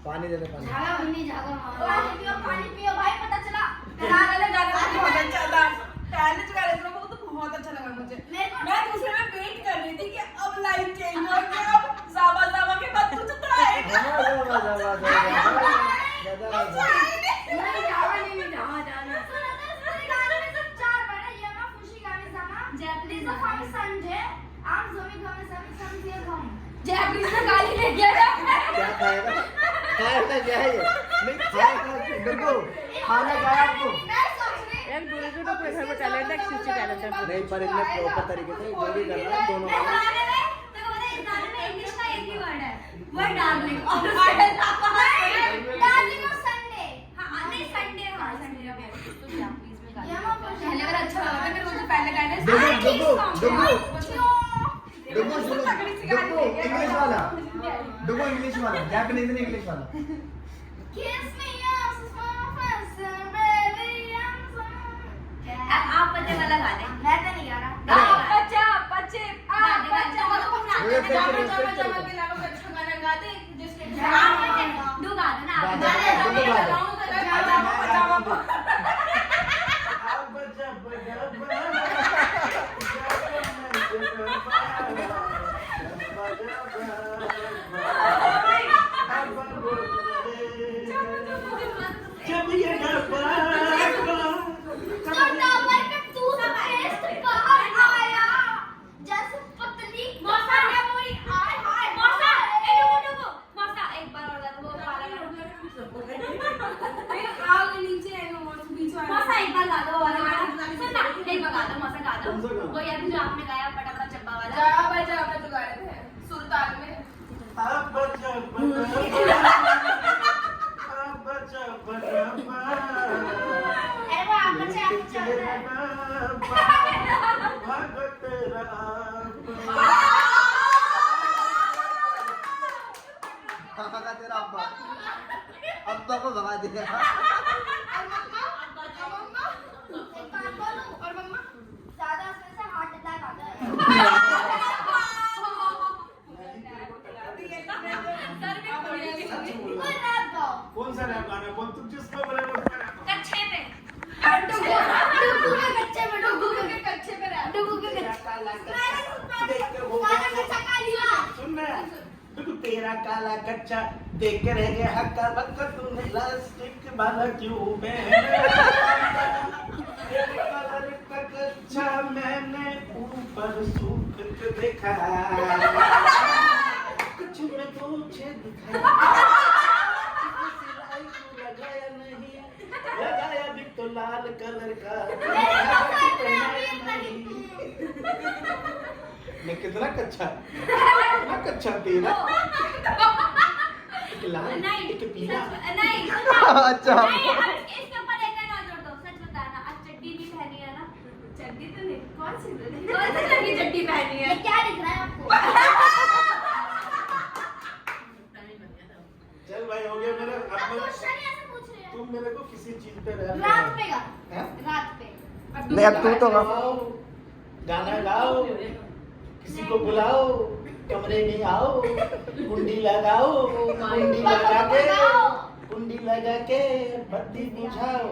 पानी दे दे पानी। पानी पियो भाई, पता चला बहुत अच्छा था। पहले जो गाने वो तो बहुत अच्छा लगा मुझे। मैं दूसरे में वेट कर रही थी कि अब लाइफ चेंज हो गया, अब जावा के बाद कुछ तो आएगा। जैपनीज में गाली ले गया क्या खाएगा? खाएगा क्या है ये? नहीं खाएगा देखो, खाना क्या है आपको? यार गुरु जी तो घर में टैलेंट है, किसी टैलेंट है नहीं, पर इनने प्रॉपर तरीके से जो भी करना है दोनों का। इंग्लिश का एक ही वर्ड है, वो डार्लिंग और संडे। हां नहीं संडे, हां संडे में तो जापनीज में गाली पहले अगर अच्छा लगा था फिर मुझे पहले गाने डुगो इंग्लिश वाला, जापानीज नहीं इंग्लिश वाला। आप बच्चे वाला गा दे। मैं तो नहीं गा रहा। बच्चा बच्चे बच्चा वो तो गाना गा दे जिसके डू गा दे ना। वो यार जो आपने गाया फटाफट चप्पा वाला जा जो गा रहे थे सुल्तान में। अरे वो आप बच्चे तेरा अब्बा को भगा दिया। कौन सा रैप गाना बोल, तुम जिसको बोले वो कच्चे पे कच्चे पे सुन रहा है? तेरा काला कच्चा देख के रह गया हक्का बक्का, तूने प्लास्टिक वाला क्यों कच्चा मैंने ऊपर सूख के देखा, कुछ में पूछे दिखाया, लगाया नहीं, लगाया भी तो लाल कलर का। मैं कितना कच्चा तेरा लाल एक पीला नहीं अच्छा इसके ऊपर एक ना जोड़ दो। सच बताना, आज चड्डी भी पहनी है ना? चड्डी तो नहीं, कौन सी चड्डी पहनी है? क्या दिख रहा है आपको? चल भाई हो गया मेरा। अब तुम मेरे को किसी चीज पे रात पे नहीं, अब तू तो गाना गाओ, किसी को बुलाओ, कमरे में आओ, कुंडी लगाओ, कुंडी लगा के बत्ती बुझाओ,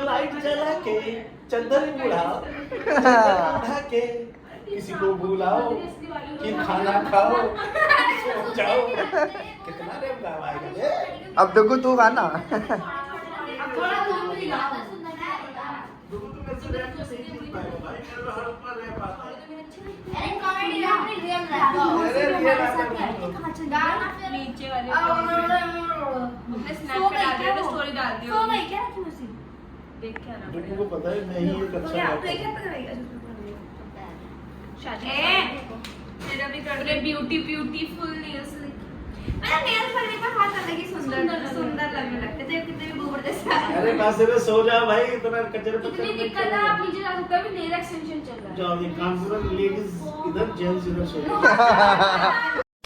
लाइट जला के चंदन उड़ाओ, उठा के किसी को बुलाओ कि खाना खाओ, सो जाओ। कितना रेप गावाएगा बे? अब देखो तू गाना। को पता है मैं ही एक अच्छा मेरा भी कर रहे ब्यूटीफुल नेल्स। मेरा नेल्स करने पर हाथ अलग ही सुंदर लगने लगते थे, कितने भी गोबर जैसा। अरे पास में सो जा भाई, इतना कचरे पत्थर इतनी दिक्कत है, आप नीचे जा सकते हो, अभी नेल एक्सटेंशन चल रहा है। जाओ, ये कानपुर लेडीज इधर, जेंट्स इधर सो जाओ।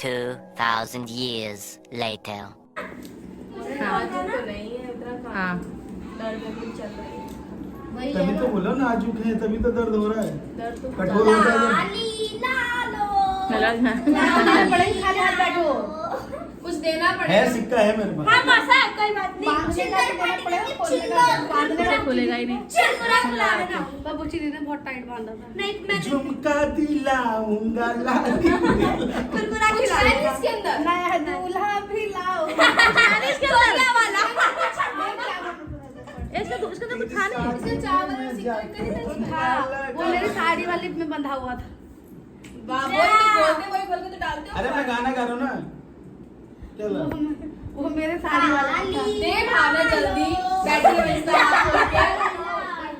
2,000 years later. हाँ तभी तो बोला नाजुक है, तभी तो दर्द हो रहा है, कठोर हो रहा है। कुछ देना है पड़ेगा। सिक्का है मेरे पास। हाँ मासा, कोई बात नहीं। खुलेगा ही नहीं। बाबूजी ने बहुत टाइट बांधा था। नहीं मैं झुमका दिलाऊंगा लाली। कुरकुरा खिलाओ इसके अंदर। नया दूल्हा भी लाओ। इसके अंदर वाला। इसका तो कुछ खाने इसके चावल और सिक्का वो मेरी साड़ी वाली में बंधा हुआ था। बाबू बोलते वही खोल के तो डालते हो। अरे मैं गाना गा रहा हूँ ना, चलो। वो मेरे साड़ी वाला दे भावना जल्दी बैठी है।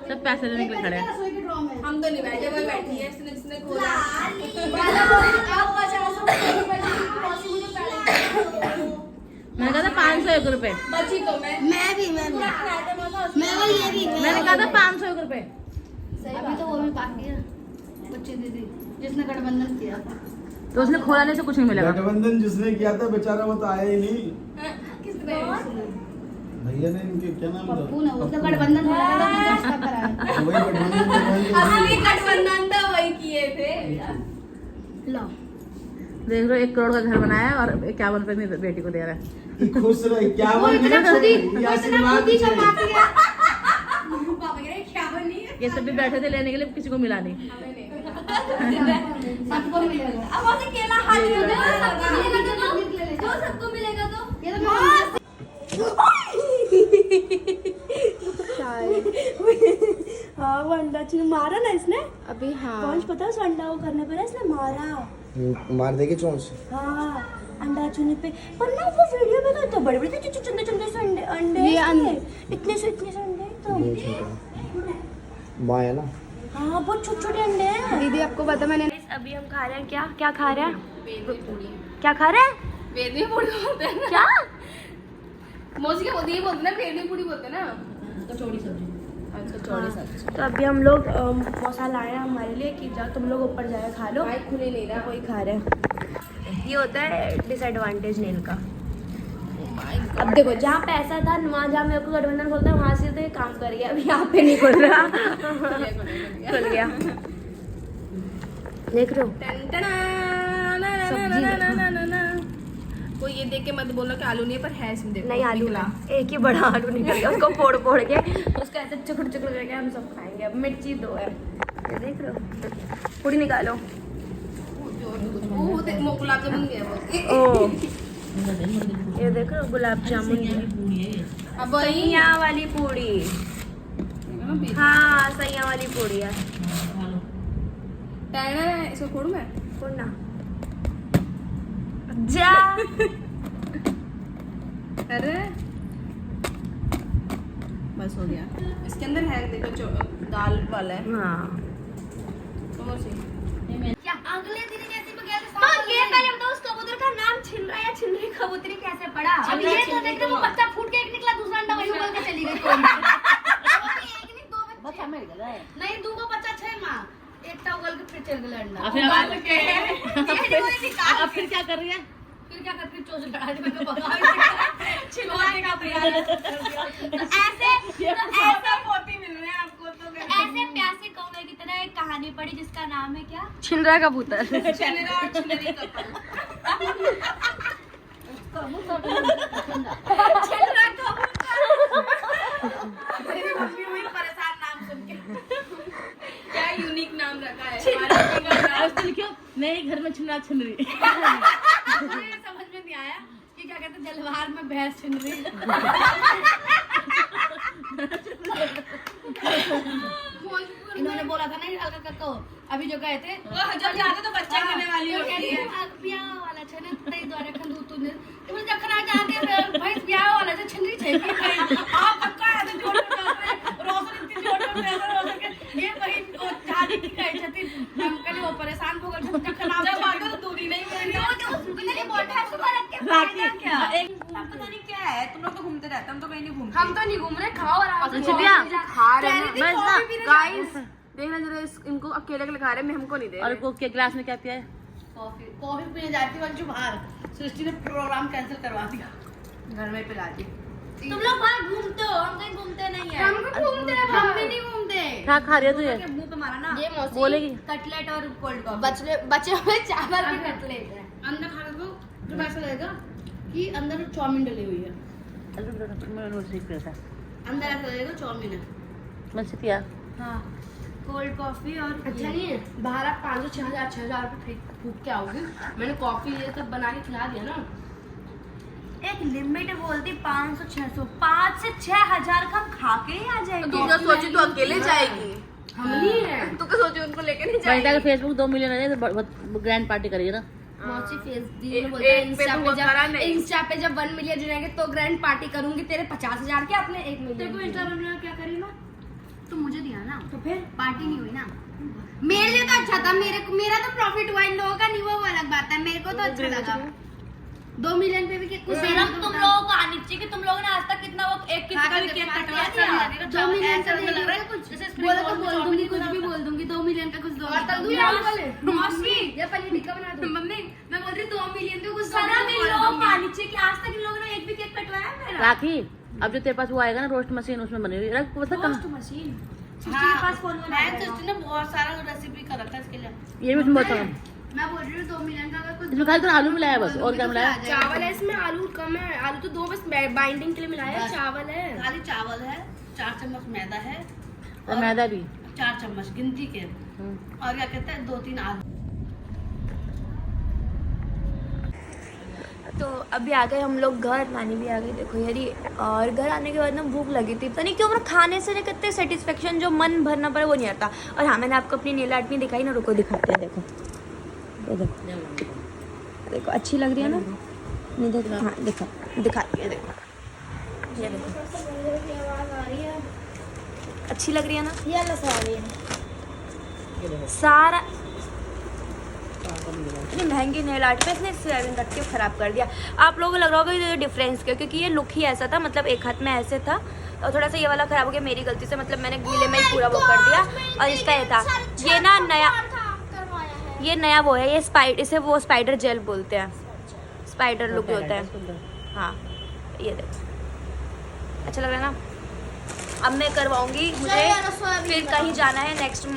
सब पैसे लेने के लिए खड़े हैं। हम तो नहीं बैठे, वही बैठी है जिसने खोला। मैंने कहा था 501 रुपए। बची तो मैं भी मैंने कहा था 501 रुपए। अभी तो वो भी बाकी है। बच्ची दीदी जिसने गठबंधन किया था। तो उसने खोला नहीं तो कुछ नहीं मिलेगा। गठबंधन जिसने किया था बेचारा वो तो आया ही नहीं। किसने? भैया ने इनके क्या नाम था? पप्पू ना, उसका गठबंधन हो रहा था, उसने रिश्ता कराया। वही गठबंधन में असली गठबंधन तो वही किए थे। लो देख लो 1 करोड़ का घर बनाया है और 51 रुपए में बेटी को दे रहा है। खुश रहे, क्या वो इतना खुद ही आशीर्वाद कमाती है। पापा कह रहे क्या बनी है? ये सब भी बैठे थे लेने के लिए, किसी को मिला नहीं। सबको मिलेगा। अब वैसे केला हाथ में दो, सबको मिलेगा तो सबको मिलेगा तो ये तो हाँ वो अंडा चुन मारा ना इसने अभी। हाँ पहुंच पता है उस अंडा को करने पर इसने मारा। मार देगी चोंच। हाँ अंडा चुने पे, पर ना वो वीडियो में तो बड़े बड़े थे चुंदे चुंदे से अंडे इतने से अंडे तो माँ है ना। हाँ बहुत छोटे छोटे अंडे हैं। दीदी आपको पता मैंने अभी हम खा रहे हैं क्या खा रहे हैं? क्या खा रहे हैं? वेदनी पूड़ी बोलते हैं ना। क्या मौसी क्या बोलती है? बोलते ना वेदनी पूड़ी बोलते हैं ना। कचौड़ी सब्जी। अच्छा चौड़ी सब्जी। तो अभी हम लोग मौसा लाए हैं हमारे लिए कि जाओ तुम लोग ऊपर जाए खा लो। भाई खुले नहीं रहा। वही खा रहे हैं। ये होता है डिसएडवांटेज नेल का। अब देखो जहाँ पैसा था वहाँ जहाँ मेरे को गठबंधन खोलता है वहाँ से तो ये काम कर गया, अभी यहाँ पे नहीं खुल रहा। खुल गया देख रहे हो। कोई ये देख के मत बोलना कि आलू नहीं है, पर है इसमें देखो। नहीं आलू ना, एक ही बड़ा आलू निकल गया, उसको फोड़ फोड़ के उसका ऐसे चुकड़ चुकड़ करके हम सब खाएंगे। अब मिर्ची 2 है, ये देख रहे हो। पूरी निकालो। गुलाब जामुन गया वो। ओ ये देख रहे हो गुलाब जामुन अब वही सैया वाली पूड़ी। हाँ सैया वाली पूड़ी है। इसको फोड़ू मैं? फोड़ना जा। अरे बस हो गया। इसके अंदर है देखो दाल वाला है। हाँ अगले दिन कैसे बगैर तो ये पहले बताओ उस कबूतर का नाम छिलरा या छिलरी कबूतरी कैसे पड़ा? अब ये तो देख रहे हो बच्चा फूट के एक निकला, दूसरा अंडा वही उगल के चली गई। नहीं 2 बच्चा 6 माँ, एकटा उगल के फिर चल गया अंडा। अब फिर क्या कर रही है? फिर क्या कर, फिर चोच लड़ा के मैं भगा छिलवाने का प्रयास। ऐसे मोती मिल रहे हैं आपको तो। ऐसे प्यासे कौवे की तरह एक कहानी पढ़ी जिसका नाम है क्या? छिलरा कबूतर। छिलरा और छिलरी कपल। छिलरा कबूतर। मेरी मम्मी हुई परेशान नाम सुन के। क्या यूनिक नाम रखा है। क्यों नए घर में छिलरा छिलरी। मुझे समझ में नहीं आया कि क्या कहते हैं जलवार में भैंस छिल रही। इन्होंने बोला था ना अलका काका अभी जो गए थे जब जाते तो बच्चा करने वाली होती है। ब्याह वाला छे ना तई द्वारा खंदू तूने तो मुझे जखना जाके भाई ब्याह वाला छे छिंदरी छे की भाई आप पक्का है तो जोड़ रोशन इतनी जोड़ में रोशन के ये भाई जाने की कहे छथि हम कने वो परेशान पता नहीं क्या है, तुम लोग तो घूमते रहते, हम तो कहीं नहीं घूमते। हम तो नहीं घूम रहे, खाओ आराम से। छिपिया खा रहे हैं। मैं कॉफी पीने गाइस देखना जरा, इनको अकेले अकेले खा रहे हैं, मैं हमको नहीं दे और रहे। को के ग्लास में क्या पिया है? कॉफी पीने जाती हूँ अंशु बाहर, सृष्टि ने प्रोग्राम कैंसिल करवा दिया, घर में पिला दी। तुम लोग बाहर घूमते हो, हम कहीं घूमते नहीं है। हम घूमते हैं, हम भी नहीं घूमते। क्या खा रही है तू ये? मुंह पे मारा ना, ये मौसी बोलेगी। कटलेट और कोल्ड कॉफी, बचे हुए चावल की कटलेट है। अंदर खाने को जब ऐसा लगेगा कि अंदर चाउमीन डली हुई है, मैं रोटी पिया था। अंदर ऐसा लगेगा चाउमीन है। मैं से पिया। हाँ, कोल्ड कॉफी और अच्छा नहीं है, बाहर आप 500-6,000 रुपये फूक के आओगे, मैंने कॉफी ये सब बना के खिला दिया ना। एक लिमिट बोलती 500-600, 5 से 6,000 का खा के ही आ जाएंगे। तू क्या सोची, तू अकेले जाएगी? हम नहीं है, तू क्या सोची उनको लेके नहीं वनिता का फेसबुक 2 मिलियन है तो बहुत ग्रैंड पार्टी करेगी ना। मौसी फेस दी एक- बोलता है एक पे तो वो करा नहीं। इंस्टा पे जब 1 मिलियन जुड़ेंगे तो ग्रैंड पार्टी करूंगी। तेरे 50,000 के अपने 1 मिलियन। तेरे को इंस्टाग्राम में क्या करी ना, तो मुझे दिया ना, तो फिर पार्टी नहीं हुई ना। मेरे लिए तो अच्छा था, मेरा तो प्रॉफिट हुआ, इन लोगों का नहीं हुआ, वो अलग बात है। मेरे को तो अच्छा लगा। 2 मिलियन पे भी कुछ शर्म तुम लोगों को आनी चाहिए कि तुम लोगों ने आज तक कितना वो एक किसी का भी केक कटवा दिया। 2 मिलियन का ऐसा लग रहा है कुछ जैसे बोला तो स्प्रिंग बोल रोल दूंगी, में कुछ भी चाउमीन बोल दूंगी। 2 मिलियन का कुछ दो। और तल दूं या आलू वाले? मौसी या पनीर टिक्का बना दूं। मम्मी मैं बोल रही 2 मिलियन का कुछ शर्म इन लोगों को आनी चाहिए कि आज तक इन लोगों ने एक भी केक कटवाया है मेरा। राखी अब जो तेरे पास वो आएगा ना रोस्ट मशीन, उसमें बनेगी। रख पता कहाँ मशीन सृष्टि के पास फोन है, सृष्टि ने बहुत सारा रेसिपी कर रखा है इसके लिए। ये भी तुम बताओ। मैं बोल रही हूँ 2 मिलियन का अगर कुछ इसमें खाली तो आलू मिलाया बस, और क्या मिलाया? चावल है इसमें, आलू कम है। आलू तो 2 बस बाइंडिंग के लिए मिलाया है। चावल है, खाली चावल है, 4 चम्मच मैदा है और मैदा भी। 4 चम्मच गिनती के, और क्या कहते हैं 2-3 आलू। तो अभी आ गए हम लोग घर, नानी भी आ गई देखो यारी। और घर आने के बाद ना भूख लगी थी, पता नहीं क्यों, पर खाने से नहीं करते सेटिस्फेक्शन, जो मन भरना पड़े वो नहीं आता। और हाँ, मैंने आपको अपनी नेल आर्ट नहीं दिखाई ना, रुको दिखाते हैं। देखो ये देखो, देखो अच्छी लग रही है ना? नहीं देखो, हाँ देखो दिखाती है, देखो ये देखो अच्छी लग रही है ना? ये लग रही है सारा। इतनी महंगी नेल आर्ट पे इसने सोयाबीन रख के खराब कर दिया। आप लोगों को लग रहा होगा ये डिफरेंस क्यों, क्योंकि ये लुक ही ऐसा था, मतलब एक हाथ में ऐसे था और थोड़ा सा ये वाला खराब हो गया मेरी गलती से, मतलब मैंने गीले में ही पूरा वो कर दिया। और इसका ये था, ये ना नया, ये नया वो है, ये इसे वो स्पाइडर जेल बोलते हैं, स्पाइडर लुक होता है। हाँ ये देखो अच्छा लग रहा है ना? अब मैं करवाऊंगी, मुझे फिर कहीं जाना है नेक्स्ट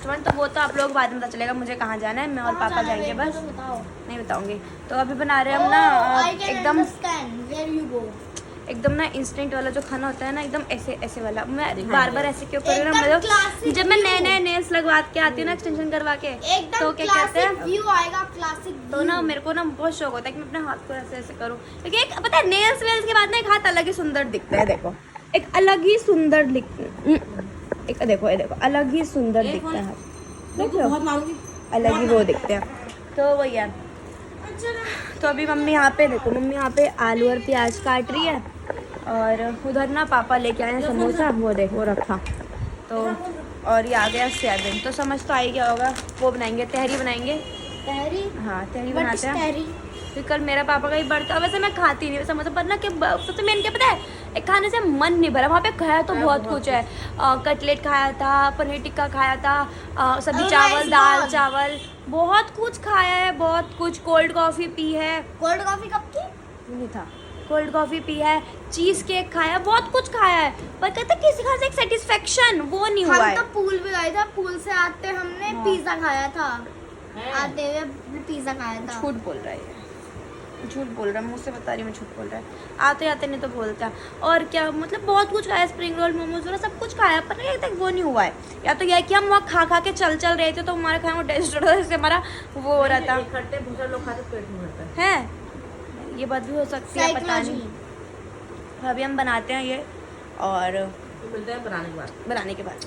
मंथ, तो वो तो आप लोग बाद में पता चलेगा मुझे कहाँ जाना है। मैं और पापा जाएंगे बस, नहीं बताऊंगी। तो अभी बना रहे हैं हम ना एकदम ना इंस्टेंट वाला जो खाना होता है ना, एकदम ऐसे ऐसे वाला। मैं बार बार ऐसे क्यों कर रही हूँ ना, मतलब जब मैं नए नए नेल्स लगवा के आती हूँ ना एक्सटेंशन करवा के, तो क्या कहते हैं व्यू आएगा क्लासिक, तो ना मेरे को ना बहुत शौक होता है कि मैं अपने हाथ को ऐसे ऐसे करूँ, क्योंकि एक पता है नेल्स वेल्स के बाद ना एक हाथ अलग ही सुंदर दिखता है। देखो एक अलग ही सुंदर एक देखो, ये देखो अलग ही सुंदर दिखता है, देखो अलग ही वो दिखते हैं। तो वही है। तो अभी मम्मी यहाँ पे देखो, मम्मी यहाँ पे आलू और प्याज काट रही है, और उधर ना पापा लेके आए हैं समोसा, वो देखो रखा। तो और ये आ गया सोयाबीन, तो समझ तो आ ही गया होगा, वो बनाएंगे, तहरी बनाएंगे। तहरी? हाँ तहरी बनाते हैं, फिर कल मेरा पापा का ही बर्थडे। वैसे मैं खाती नहीं समोसा, पर ना कि सबसे मेन क्या पता है, एक खाने से मन नहीं भरा। वहाँ पे खाया तो बहुत कुछ है, कटलेट खाया था, पनीर टिक्का खाया था, सब्जी चावल, दाल चावल, बहुत कुछ खाया है, बहुत कुछ। कोल्ड कॉफ़ी पी है। कोल्ड कॉफ़ी कब की? नहीं था। कोल्ड कॉफ़ी पी है, चीज़ केक खाया, बहुत कुछ खाया है, पर कहते किसी खास एक सेटिस्फेक्शन वो नहीं हुआ है। हम तो पूल भी गए थे, पूल से आते हमने पिज्जा खाया था, आते हुए पिज्जा खाया था। झूठ बोल रहा है, झूठ बोल रहा है, मुझसे बता रही हूँ मैं झूठ बोल रहा है। आते आते नहीं तो बोलता। और क्या मतलब बहुत कुछ खाया, स्प्रिंग रोल, मोमोज वगैरह सब कुछ खाया, पर नहीं तक वो नहीं हुआ है। या तो यह कि हम वहाँ खा खा के चल रहे थे, तो हमारे खाने में टेस्ट हो रहा था, इससे हमारा वो हो रहा था। खट्टे बहुत सारे लोग खाते पेट नहीं भरता है, ये बात भी हो सकती है, पता नहीं। अभी हम बनाते हैं ये, और तो मिलते हैं बनाने के बाद।